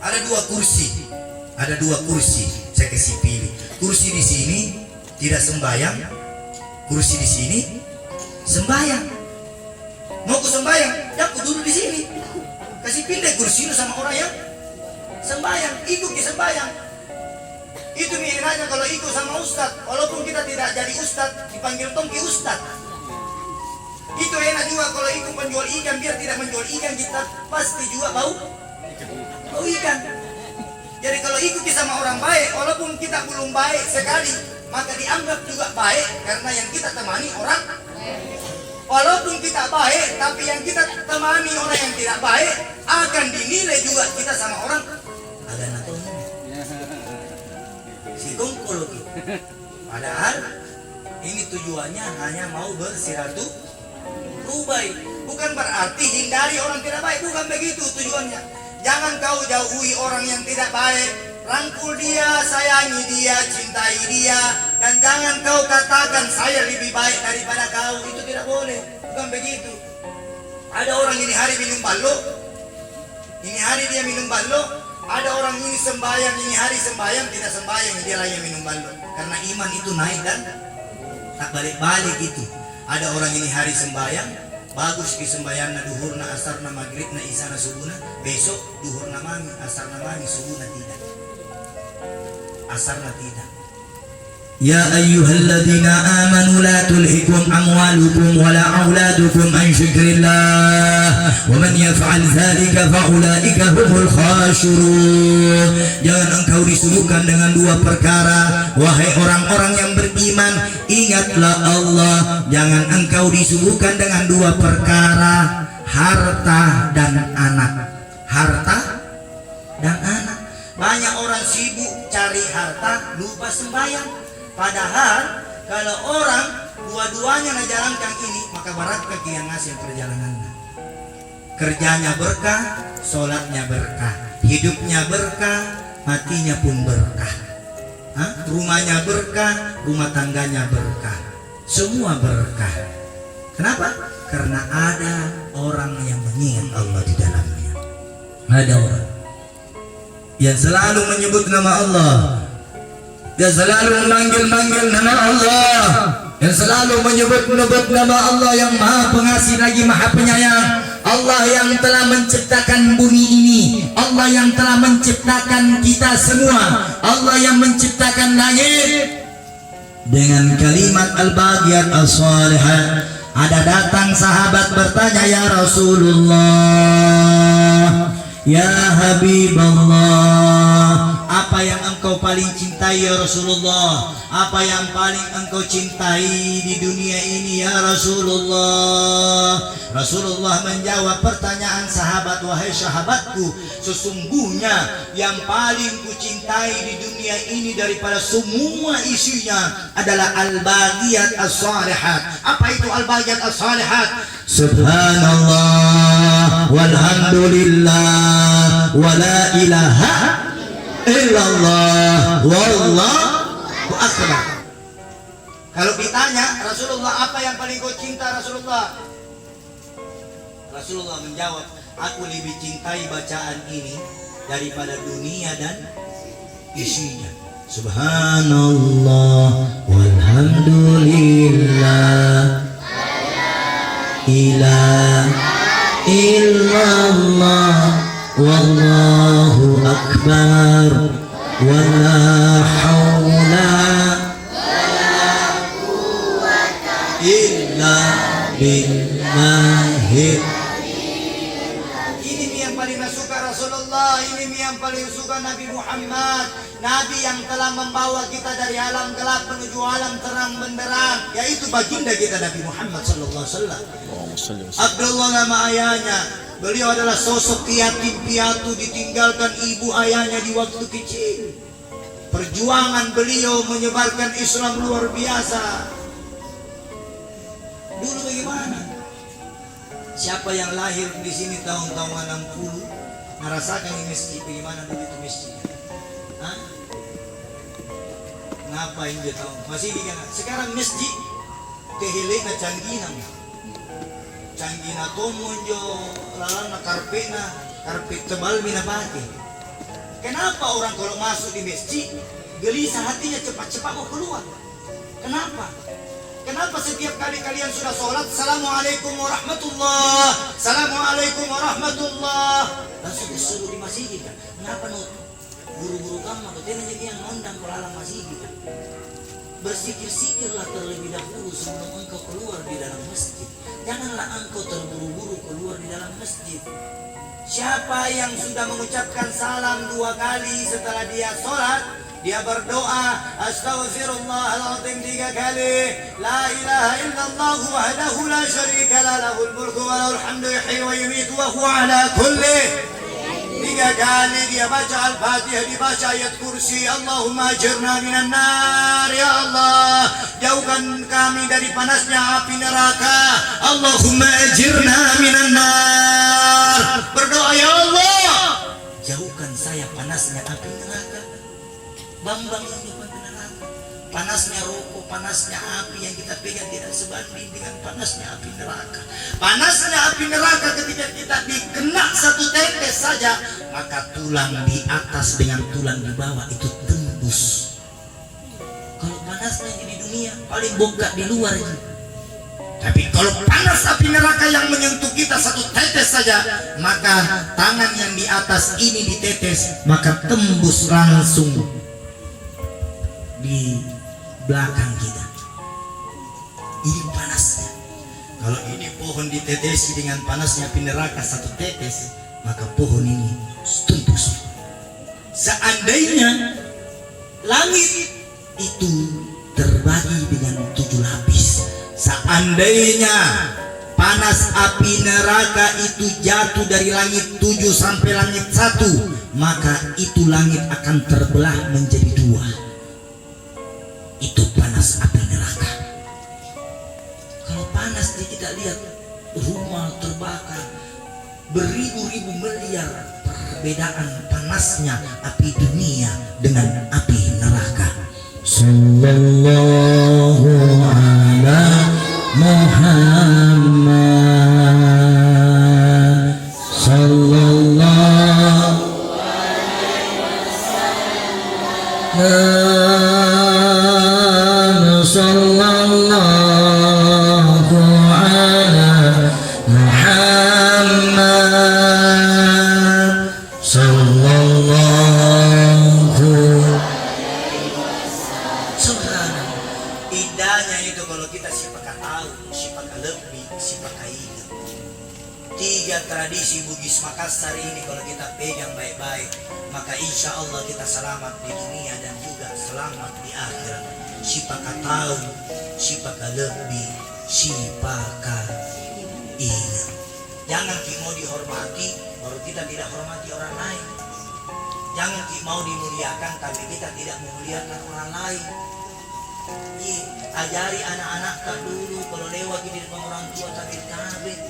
Ada 2 kursi. Ada 2 kursi, saya kasih pilih. Kursi di sini tidak sembahyang, kursi di sini sembahyang. Mau ku sembahyang, ya aku duduk di sini. Kasih pindah kursi itu sama orang yang sembahyang, ikut ke sembahyang. Itu miranya kalau ikut sama ustad, walaupun kita tidak jadi ustad, dipanggil tongki ustad. Itu enak juga kalau ikut penjual ikan, biar tidak menjual ikan, kita pasti juga bau ikan. Jadi kalau ikut sama orang baik, walaupun kita belum baik sekali, maka dianggap juga baik karena yang kita temani orang. Walaupun kita baik, tapi yang kita temani orang yang tidak baik, akan dinilai juga kita sama orang agak naton. Si kongkol. Padahal ini tujuannya hanya mau bersilaturahmi. Bukan berarti hindari orang tidak baik, bukan begitu tujuannya. Jangan kau jauhi orang yang tidak baik, rangkul dia, sayangi dia, cintai dia, dan jangan kau katakan saya lebih baik daripada kau. Itu tidak boleh, bukan begitu. Ada orang ini hari minum ballo, ini hari dia minum ballo. Ada orang ini sembahyang, ini hari sembahyang, tidak sembahyang, dia lagi minum ballo. Karena iman itu naik dan tak balik-balik itu. Ada orang ini hari sembahyang, bagus ki sembahyangna duhurna, asarna, maghribna, isana, subuhna. Besok duhurna mami, asarna mami, subuhna tidak, asarna tidak. Ya ayyuhalladzina amanu la tulhikum amwalukum wala auladukum an dzikrillah wa man yaf'al dzalika fa ulaika humul khasirun. Jangan engkau disibukkan dengan 2 perkara, wahai orang-orang yang beriman, ingatlah Allah. Jangan engkau disibukkan dengan 2 perkara, harta dan anak. Harta dan anak. Banyak orang sibuk cari harta, lupa sembahyang. Padahal kalau orang dua-duanya menjalankan ini, maka berkah yang ngasih perjalanannya. Kerjanya berkah, sholatnya berkah, hidupnya berkah, matinya pun berkah. Rumahnya berkah, rumah tangganya berkah, semua berkah. Kenapa? Karena ada orang yang mengingat Allah di dalamnya. Ada orang yang selalu menyebut nama Allah, dia selalu memanggil nama Allah, yang selalu menyebut nama Allah yang Maha Pengasih lagi Maha Penyayang. Allah yang telah menciptakan bumi ini, Allah yang telah menciptakan kita semua, Allah yang menciptakan langit. Dengan kalimat al-baqiyat as-salihat, ada datang sahabat bertanya, ya Rasulullah, ya Habiballah, apa yang engkau paling cintai ya Rasulullah? Apa yang paling engkau cintai di dunia ini ya Rasulullah? Rasulullah menjawab pertanyaan sahabat, wahai sahabatku, sesungguhnya yang paling kucintai di dunia ini daripada semua isinya adalah al-baqiyat as-salihat. Apa itu al-baqiyat as-salihat? Subhanallah walhamdulillah wa la ilaha illallah wallahu akbar. Kalau ditanya Rasulullah, apa yang paling kau cinta Rasulullah? Rasulullah menjawab, aku lebih cintai bacaan ini daripada dunia dan isinya. Subhanallah walhamdulillah ilaha illallah wallahu akbar wala haula wala quwwata illa billahi. Ini yang paling suka Rasulullah, ini yang paling suka Nabi Muhammad, Nabi yang telah membawa kita dari alam gelap menuju alam terang benderang, yaitu baginda kita Nabi Muhammad sallallahu alaihi wasallam. Abdullah nama ayahnya. Beliau adalah sosok yatim piatu, ditinggalkan ibu ayahnya di waktu kecil. Perjuangan beliau menyebarkan Islam luar biasa. Dulu bagaimana? Siapa yang lahir di sini tahun-tahun 60 merasakan di masjid bagaimana begitu masjid? Ngapain dia tahu? Masih dikenal. Sekarang masjid kehelena canggina. Canggina tomonjo lalana karpet tebal mina pakai. Kenapa orang kalau masuk di masjid gelisah hatinya cepat-cepat mau keluar? Kenapa? Kenapa setiap kali kalian sudah sholat, Assalamualaikum warahmatullah, Assalamualaikum warahmatullah, langsung disuruh di masjid kan? Kenapa nu buru-buru kamu? Betul jadi yang ngondang pelalang masjid kan? Bersikir-sikirlah terlebih dahulu sebelum engkau keluar di dalam masjid. Janganlah engkau terburu-buru keluar di dalam masjid. Siapa yang sudah mengucapkan salam 2 kali setelah dia sholat, dia berdoa Astaghfirullahaladzim 3 kali, La ilaha illallah wahdahu la syarika la, lahul mulku wa lahul hamdu yuhyi wa yumiitu wa huwa ala kulli. 3 kali dia baca Al-Fatihah, dibaca ayat kursi. Allahumma ajirna minan nar, ya Allah, jauhkan kami dari panasnya api neraka. Allahumma ajirna minan nar. Berdoa, ya Allah, jauhkan saya panasnya api neraka. Bambang yang depan neraka. Panasnya rokok, panasnya api yang kita pegang tidak sebanding dengan panasnya api neraka. Panasnya api neraka ketika kita dikena 1 tetes saja, maka tulang di atas dengan tulang di bawah itu tembus. Kalau panasnya di dunia paling bongkak di luar ini. Tapi kalau panas api neraka yang menyentuh kita 1 tetes saja, maka tangan yang di atas ini ditetes, maka tembus langsung di belakang kita. Ini panasnya. Kalau ini pohon ditetesi dengan panasnya api neraka 1 tetes, maka pohon ini tembus. Seandainya langit itu terbagi dengan 7 lapis, seandainya panas api neraka itu jatuh dari langit 7 sampai langit 1, maka itu langit akan terbelah menjadi 2. Itu panas api neraka. Kalau panas kita lihat rumah terbakar, beribu-ribu miliar perbedaan panasnya api dunia dengan api neraka. Sallallahu ala Muhammad, sallallahu alaihi wasallam. Sallallahu ala Muhammad, sallallahu alaihi wasallam. Subhanallah. Indahnya itu kalau kita siapa tahu, siapa lebih, siapa ingat. 3 tradisi Bugis Makassar ini kalau kita pegang baik-baik, maka insya Allah kita selamat di dunia dan juga selamat di akhirat. Sipaka tahu, sipaka lebih, sipaka ingat. Jangan mau dihormati baru kita tidak hormati orang lain. Jangan mau dimuliakan tapi kita tidak memuliakan orang lain. Ajari anak-anak tak dulu kalau lewat di depan orang tua tapi kabeh.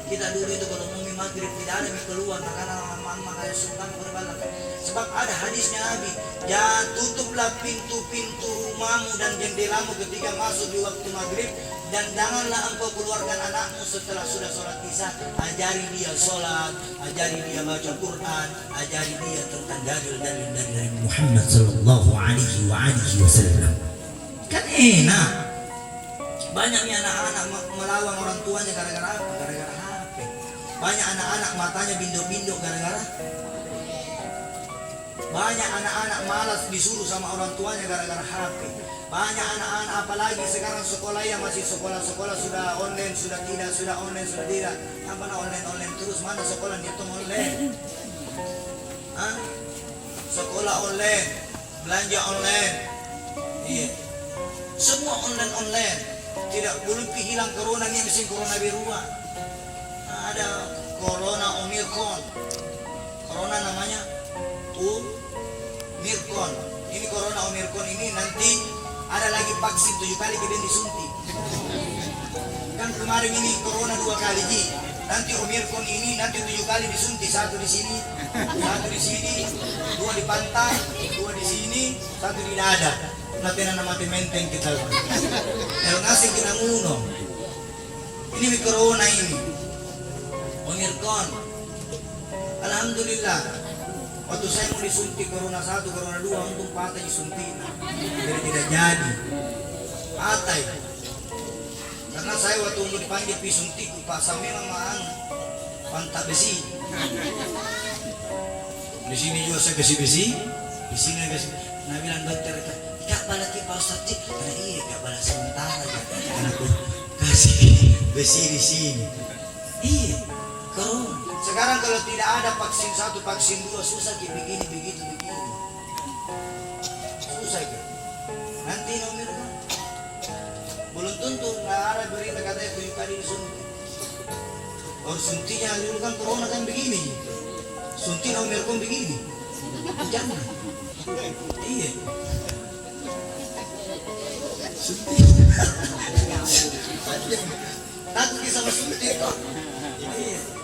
Kita dulu itu kalau mau maghrib tidak ada keluar makanan kayak sultan berbalak. Sebab ada hadisnya Nabi, jangan tutuplah pintu-pintu rumahmu dan jendelamu ketika masuk di waktu maghrib, dan janganlah engkau keluarkan anakmu setelah sudah sholat isya. Ajari dia sholat, ajari dia baca Quran, ajari dia tentang dalil-dalil dari Muhammad sallallahu alaihi wasallam. Kan enak. Banyaknya anak-anak melawan orang tuanya gara-gara apa? Gara-gara HP. Banyak anak-anak matanya bindo-bindo gara-gara. Banyak anak-anak malas disuruh sama orang tuanya gara-gara HP. Banyak anak-anak apalagi sekarang sekolah yang masih sekolah-sekolah sudah online, sudah tidak, sudah online, sudah tidak. Apa online terus, mana sekolah dia tuh online? Hah? Sekolah online, belanja online. Iya. Semua online. Tidak boleh hilang corona ni mesin corona berubah. Ada corona Omicron. Corona namanya Omicron. Ini corona Omicron ini nanti ada lagi vaksin 7 kali kemudian disuntik. Kan kemarin ini corona 2 kali ji. Nanti Omicron ini nanti 7 kali disuntik, 1 di sini, 1 di sini, 2 di pantai, 2 di sini, 1 di dada. Nanti nama menteng kita. Kalau ngasih kita nguno. Ini corona ini. Omicron. Alhamdulillah. Waktu saya mau disuntik corona 1, corona 2, untung patah disuntik. Jadi tidak jadi. Patah itu. Karena saya waktu mau dipanggil pisuntik, pasang memang pantat besi. Di sini juga saya kasih besi, di sini kasih. Nah bilang dokter, "Kak balaki Pak Ustadz." Karena iya kak balas sementara ya. Karena aku kasih besi di sini. Iya, corona. Sekarang kalau tidak ada vaksin 1, vaksin 2 susah kayak begini, begitu, begini. Susah kayak. Nanti nomor kan? Belum tentu nggak ada berita katanya 7 kali disuntik. Kalau suntiknya dulu kan corona kan begini. Suntik nomor pun begini. Jangan. Iya. Suntik. Takut sama suntik kok.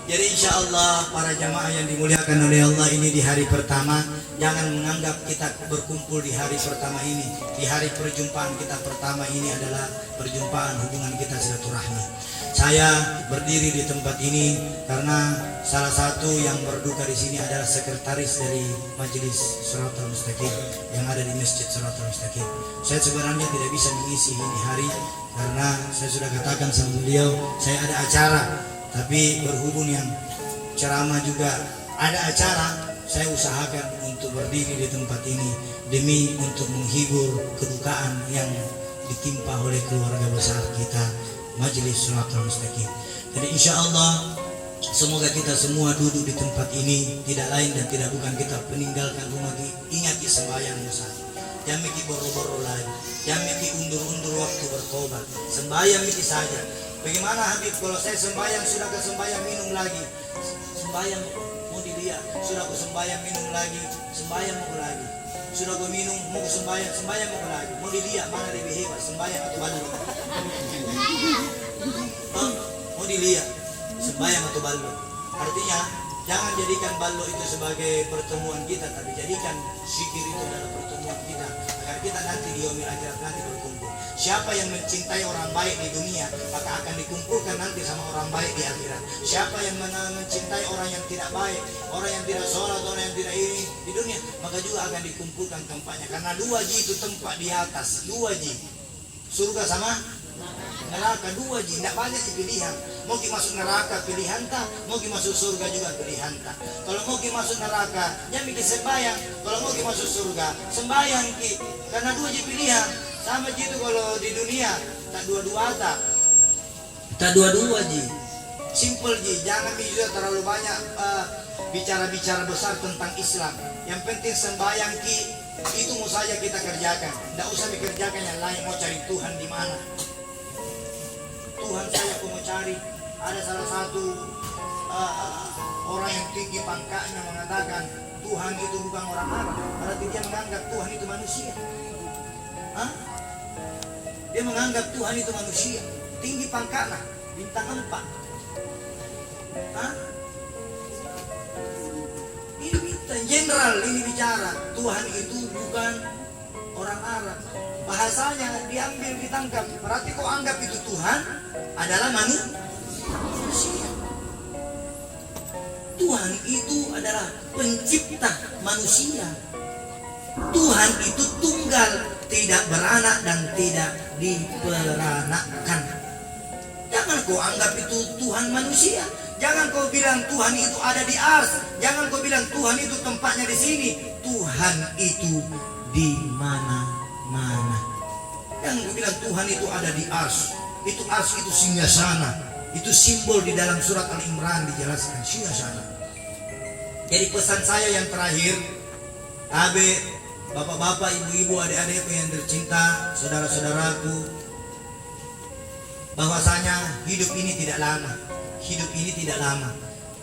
Jadi insya Allah para jamaah yang dimuliakan oleh Allah ini di hari pertama, jangan menganggap kita berkumpul di hari pertama ini. Di hari perjumpaan kita pertama ini adalah perjumpaan hubungan kita silaturahmi. Saya berdiri di tempat ini karena salah satu yang berduka di sini adalah sekretaris dari Majelis Shiratal Mustaqim yang ada di Masjid Shiratal Mustaqim. Saya sebenarnya tidak bisa mengisi ini hari karena saya sudah katakan sama beliau, saya ada acara. Tapi berhubung yang ceramah juga ada acara, saya usahakan untuk berdiri di tempat ini demi untuk menghibur kedukaan yang ditimpa oleh keluarga besar kita Majelis Shiratal Mustaqim. Jadi insya Allah semoga kita semua duduk di tempat ini tidak lain dan tidak bukan kita meninggalkan rumah ingat sembahyang Musa. Jangan mikir boro-boro lagi, jangan mikir undur-undur waktu bertobat. Sembahyang itu saja. Bagaimana Habib kalau saya sembahyang sudah ke sembahyang minum lagi, sembahyang mau dilihat, sudah ke sembahyang minum lagi, sembahyang mau lagi, sudah ke minum mau ke sembahyang, sembahyang mau lagi, mau dilihat mana lebih hebat sembahyang atau ballo? Mau dilihat sembahyang atau ballo? Artinya jangan jadikan ballo itu sebagai pertemuan kita, tapi jadikan zikir itu adalah pertemuan kita agar kita nanti di yaumil akhirat nanti berkumpul. Siapa yang mencintai orang baik di dunia maka akan dikumpulkan nanti sama orang baik di akhirat. Siapa yang mencintai orang yang tidak baik, orang yang tidak sholat, orang yang tidak ini di dunia, maka juga akan dikumpulkan tempatnya. Karena 2 ji itu tempat di atas, 2 ji surga sama neraka, 2 ji, tidak banyak pilihan. Mau masuk neraka pilihan tak, mau masuk surga juga pilihan tak. Kalau mau masuk neraka jangan mikir sembahyang, kalau mau masuk surga sembahyang ki, karena 2 ji pilihan. Sama gitu kalau di dunia tak dua-dua tak dua-dua ji, simple ji. Jangan juga terlalu banyak bicara-bicara besar tentang Islam. Yang penting sembahyang ki itu mau saja kita kerjakan, tidak usah dikerjakan yang lain. Mau cari Tuhan di mana? Tuhan saya aku mau cari. Ada salah satu orang yang tinggi pangkatnya mengatakan Tuhan itu bukan orang Arab, berarti dia menganggap Tuhan itu manusia. Hah? Dia menganggap Tuhan itu manusia, tinggi pangkatnya, bintang 4. Hah? Ini bintang general, ini bicara Tuhan itu bukan orang Arab. Bahasanya diambil, ditangkap. Berarti kau anggap itu Tuhan adalah manusia. Tuhan itu adalah pencipta manusia. Tuhan itu tunggal, tidak beranak dan tidak diperanakkan. Jangan kau anggap itu Tuhan manusia. Jangan kau bilang Tuhan itu ada di ars. Jangan kau bilang Tuhan itu tempatnya di sini. Tuhan itu di mana-mana. Jangan kau bilang Tuhan itu ada di ars. Itu ars itu singgasana. Itu simbol di dalam surat Al-Imran dijelaskan singgasana. Jadi pesan saya yang terakhir, bapak-bapak, ibu-ibu, adik-adikku yang tercinta, saudara-saudaraku, bahwasanya hidup ini tidak lama. Hidup ini tidak lama.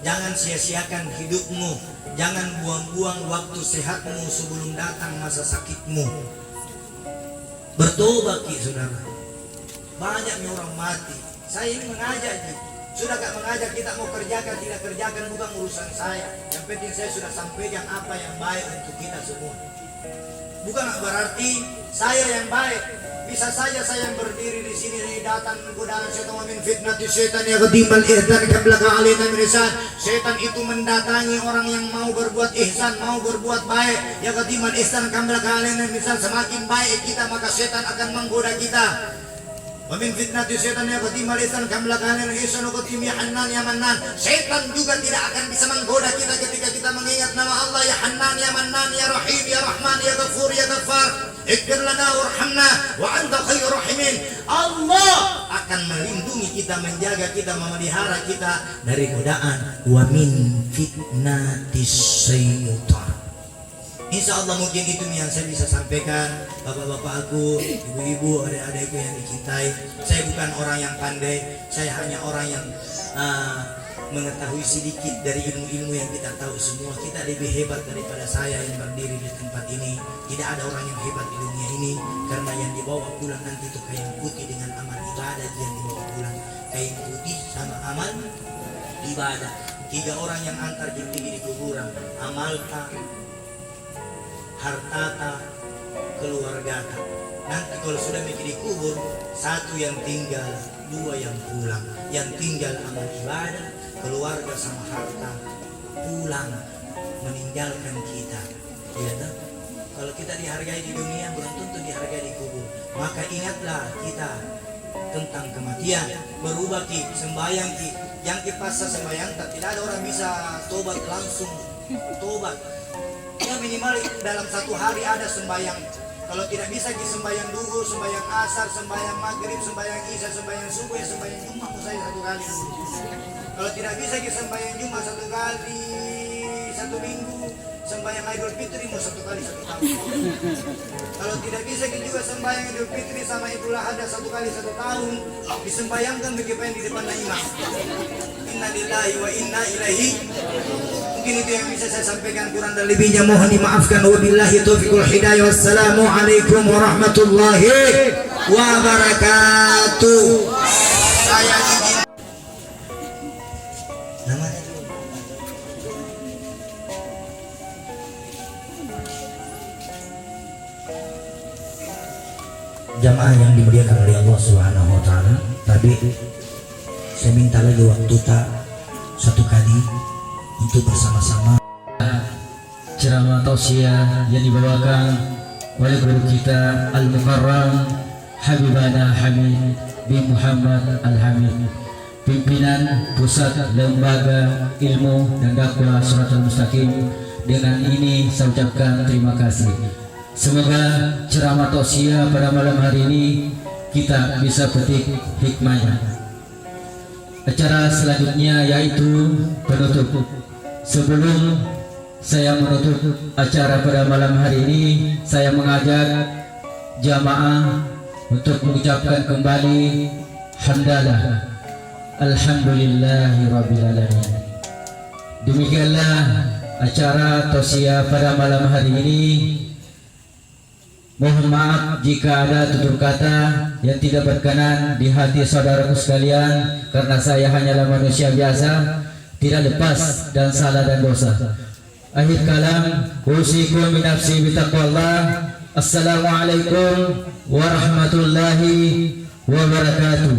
Jangan sia-siakan hidupmu. Jangan buang-buang waktu sehatmu sebelum datang masa sakitmu. Bertobat ki saudara. Banyaknya orang mati. Saya ini mengajak ki. Sudah gak mengajak kita mau kerjakan tidak kerjakan bukan urusan saya. Yang penting saya sudah sampaikan apa yang baik untuk kita semua. Bukan berarti saya yang baik. Bisa saja saya yang berdiri di sini datang godaan setan min fitnati syaitan ya qadimal ihsan qabla alaina min ihsan. Setan itu mendatangi orang yang mau berbuat ihsan, mau berbuat baik. Ya qadimal ihsan qabla alaina min ihsan. Semakin baik kita maka setan akan menggoda kita. Wa min fitnati syaitan ya qadimal ihsan qabla alaina min ihsan wa qadim ya Hannan ya Mannan. Setan juga tidak akan bisa menggoda kita ketika kita mengingat nama Allah ya Hannan ya Mannan ya Rahim ya Rahman ya Ghafur ya Ghaffar. Ighfir lana warhamna wa anta khairur rahimin. Allah akan melindungi kita, menjaga kita, memelihara kita dari godaan wa min fitnatis syaitan. Insyaallah mungkin itu yang saya bisa sampaikan. Bapak-bapakku, ibu-ibu, adik-adikku yang dicintai. Saya bukan orang yang pandai, saya hanya orang yang mengetahui sedikit dari ilmu-ilmu yang kita tahu semua. Kita lebih hebat daripada saya yang berdiri di tempat ini. Tidak ada orang yang hebat di dunia ini, karena yang dibawa pulang nanti itu kain putih dengan amal ibadah yang dibawa pulang. Kain putih sama amal ibadah. 3 orang yang antar tinggi di kuburan. Amalta, hartata, keluargata. Nanti kalau sudah mikir di kubur, 1 yang tinggal, 2 yang pulang. Yang tinggal amal ibadah, keluarga sama harta pulang meninggalkan kita. Ya, tak? Kalau kita dihargai di dunia belum tentu dihargai di kubur. Maka ingatlah kita tentang kematian. Berubah ki, sembahyang ki. Yang kipasa sembahyang, tidak ada orang bisa tobat langsung tobat. Ya minimal dalam 1 hari ada sembahyang. Kalau tidak bisa ki sembahyang duhur, sembahyang asar, sembahyang maghrib, sembahyang isya, sembahyang subuh, ya sembahyang Jumat saya 1 kali. Kalau tidak bisa kita sembahyang Jumat 1 kali 1 minggu, sembahyang Idul Fitri mau 1 kali 1 tahun. Kalau tidak bisa kita juga sembahyang Idul Fitri sama Idul Adha 1 kali 1 tahun, disembayangkan begitu di depan imam. Inna lillahi wa inna ilaihi. Mungkin itu yang bisa saya sampaikan, kurang dan lebihnya mohon dimaafkan. Wabillahi taufiqul hidayah. Wassalamualaikum warahmatullahi wabarakatuh. Saya izin namanya jamaah yang dimuliakan oleh Allah Subhanahu wa taala. Tapi saya minta lagi waktu tak 1 kali untuk bersama-sama ceramah tausiah yang dibawakan oleh guru kita Al-Mukarram Habibana Hamid bin Muhammad Al-Hamid, pimpinan Pusat Lembaga Ilmu dan Dakwah Shiratal Mustaqim. Dengan ini saya ucapkan terima kasih. Semoga ceramah tausiah pada malam hari ini kita bisa petik hikmahnya. Acara selanjutnya yaitu penutup. Sebelum saya menutup acara pada malam hari ini, saya mengajak jamaah untuk mengucapkan kembali hamdalah alhamdulillahirabbil alamin. Demikianlah acara tausiah pada malam hari ini. Mohon maaf jika ada tutur kata yang tidak berkenan di hati saudaraku sekalian, karena saya hanyalah manusia biasa, tidak lepas dan salah dan dosa. Akhir kalam, usikum bi nafsi bi taqwallah. Assalamualaikum warahmatullahi wabarakatuh.